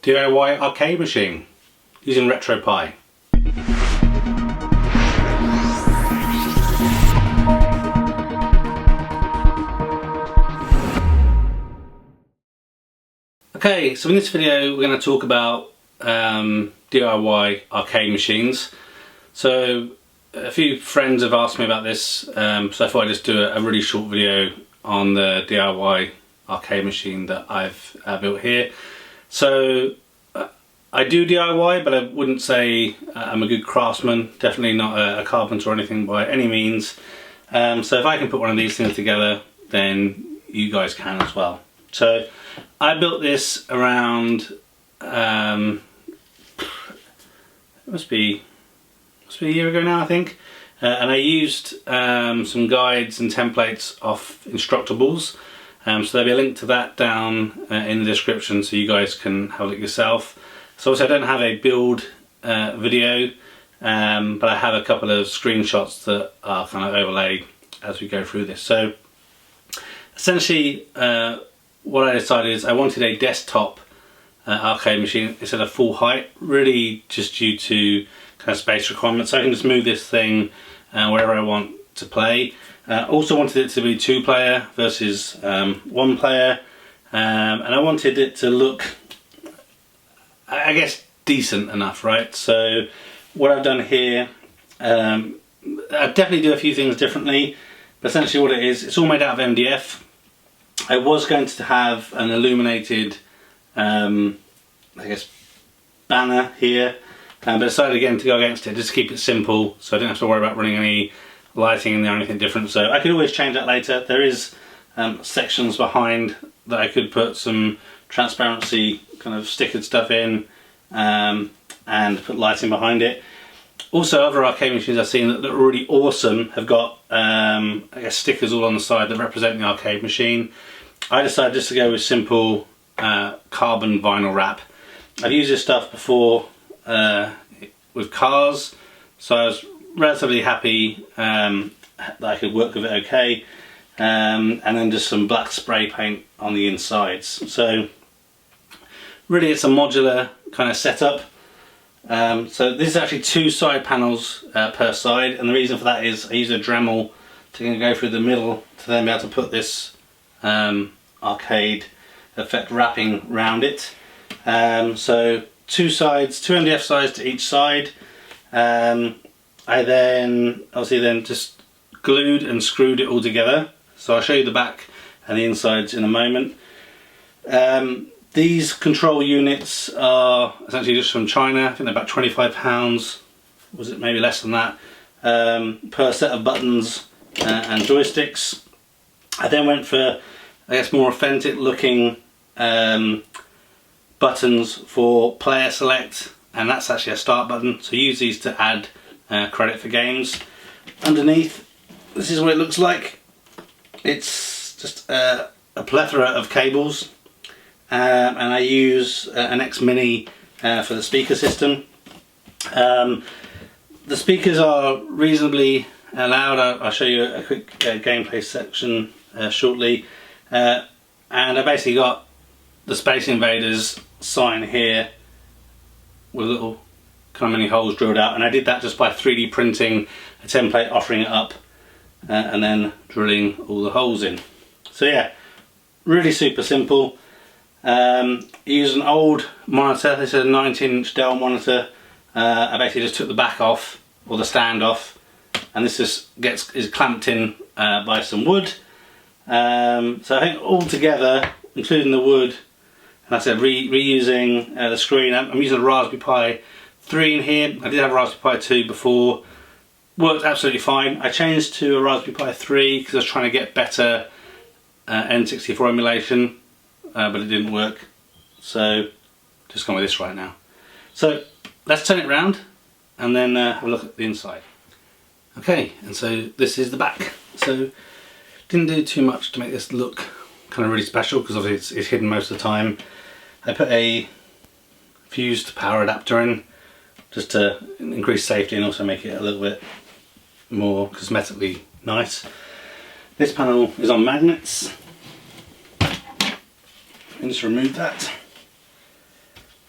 DIY arcade machine using RetroPie. Okay, so in this video we're going to talk about DIY arcade machines. So a few friends have asked me about this, so I thought I'd just do a really short video on the DIY arcade machine that I've built here. So I do DIY, but I wouldn't say I'm a good craftsman, definitely not a carpenter or anything by any means. So if I can put one of these things together, then you guys can as well. So I built this around, it must be a year ago now, I think, and I used some guides and templates off Instructables, so there'll be a link to that down in the description so you guys can have a look yourself. So obviously I don't have a build video, but I have a couple of screenshots that are kind of overlaid as we go through this. So essentially what I decided is I wanted a desktop arcade machine instead of full height, really just due to kind of space requirements, so I can just move this thing wherever I want to play. Also wanted it to be 2-player versus 1-player, and I wanted it to look, I guess, decent enough, right? So what I've done here, I definitely do a few things differently, but essentially what it is, it's all made out of MDF. I was going to have an illuminated, I guess, banner here, but decided again to go against it, just to keep it simple, so I didn't have to worry about running any lighting in there or anything different. So I could always change that later. There is sections behind that I could put some transparency kind of stickered stuff in, and put lighting behind it. Also, other arcade machines I've seen that are really awesome have got I guess stickers all on the side that represent the arcade machine. I decided just to go with simple carbon vinyl wrap. I've used this stuff before with cars, so I was relatively happy that I could work with it okay, and then just some black spray paint on the insides. So really it's a modular kind of setup. So this is actually 2 side panels per side, and the reason for that is I use a Dremel to go through the middle to then be able to put this arcade effect wrapping round it. So 2 sides, 2 MDF sides to each side. I then obviously just glued and screwed it all together. So I'll show you the back and the insides in a moment. These control units are essentially just from China. I think they're about £25, was it maybe less than that, per set of buttons and joysticks. I then went for, I guess, more authentic looking buttons for player select, and that's actually a start button, so use these to add credit for games. Underneath, this is what it looks like. It's just a plethora of cables, and I use an X Mini for the speaker system. The speakers are reasonably loud. I'll show you a quick gameplay section shortly, and I basically got the Space Invaders sign here with little kind of mini holes drilled out, and I did that just by 3D printing a template, offering it up, and then drilling all the holes in. So yeah, really super simple. Use an old monitor. This is a 19-inch Dell monitor. I basically just took the back off, or the stand off, and this just is clamped in by some wood. So I think all together, including the wood, and I said reusing the screen, I'm using a Raspberry Pi 3 in here. I did have a Raspberry Pi 2 before, worked absolutely fine. I changed to a Raspberry Pi 3 because I was trying to get better N64 emulation, but it didn't work, so just gone with this right now. So let's turn it around and then have a look at the inside. Okay, and so this is the back. So didn't do too much to make this look kind of really special, because obviously it's hidden most of the time. I put a fused power adapter in just to increase safety and also make it a little bit more cosmetically nice. This panel is on magnets. And just remove that.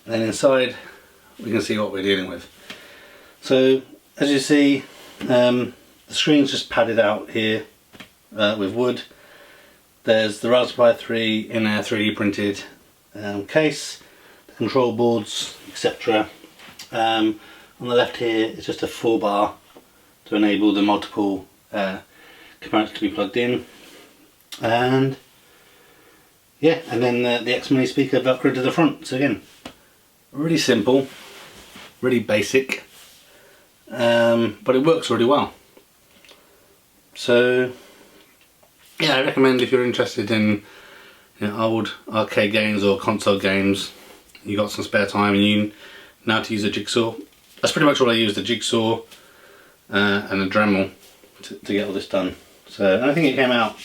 And then inside we can see what we're dealing with. So as you see, the screen's just padded out here with wood. There's the Raspberry Pi 3 in a 3D printed case, the control boards, etc. On the left here is just a 4-bar to enable the multiple components to be plugged in, and yeah, and then the X-Mini speaker velcro to the front. So again, really simple, really basic, but it works really well. So yeah, I recommend if you're interested in old arcade games or console games, you got some spare time and you know how to use a jigsaw. That's pretty much all I use, the jigsaw and a Dremel to get all this done. So I think it came out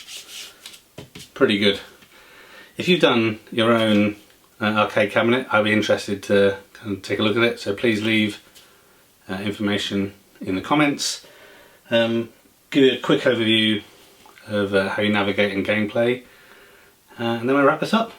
pretty good. If you've done your own arcade cabinet, I'd be interested to kind of take a look at it, so please leave information in the comments. Give you a quick overview of how you navigate in gameplay, and then we'll wrap this up.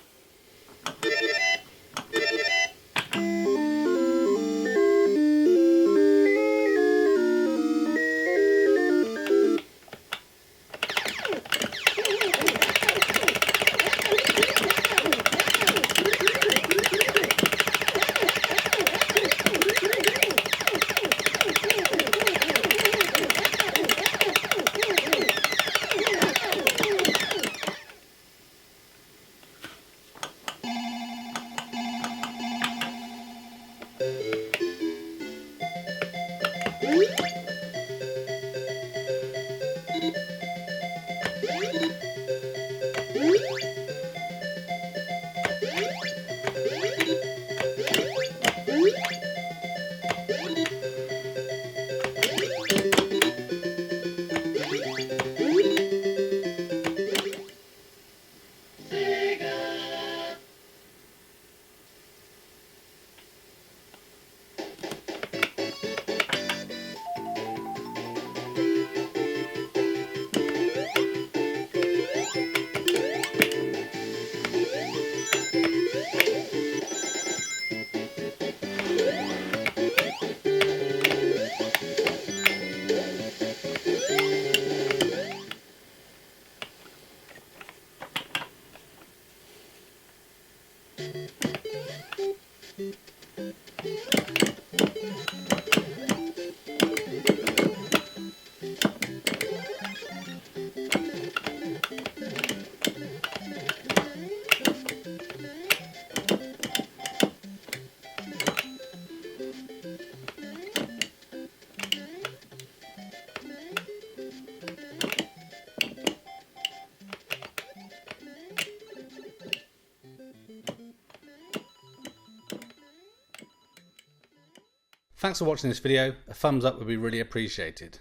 Thanks for watching this video. A thumbs up would be really appreciated.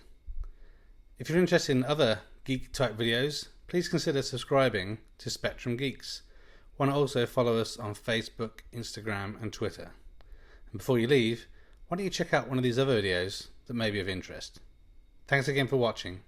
If you're interested in other geek type videos, please consider subscribing to Spectrum Geeks. Why not also follow us on Facebook, Instagram and Twitter. And before you leave, why don't you check out one of these other videos that may be of interest. Thanks again for watching.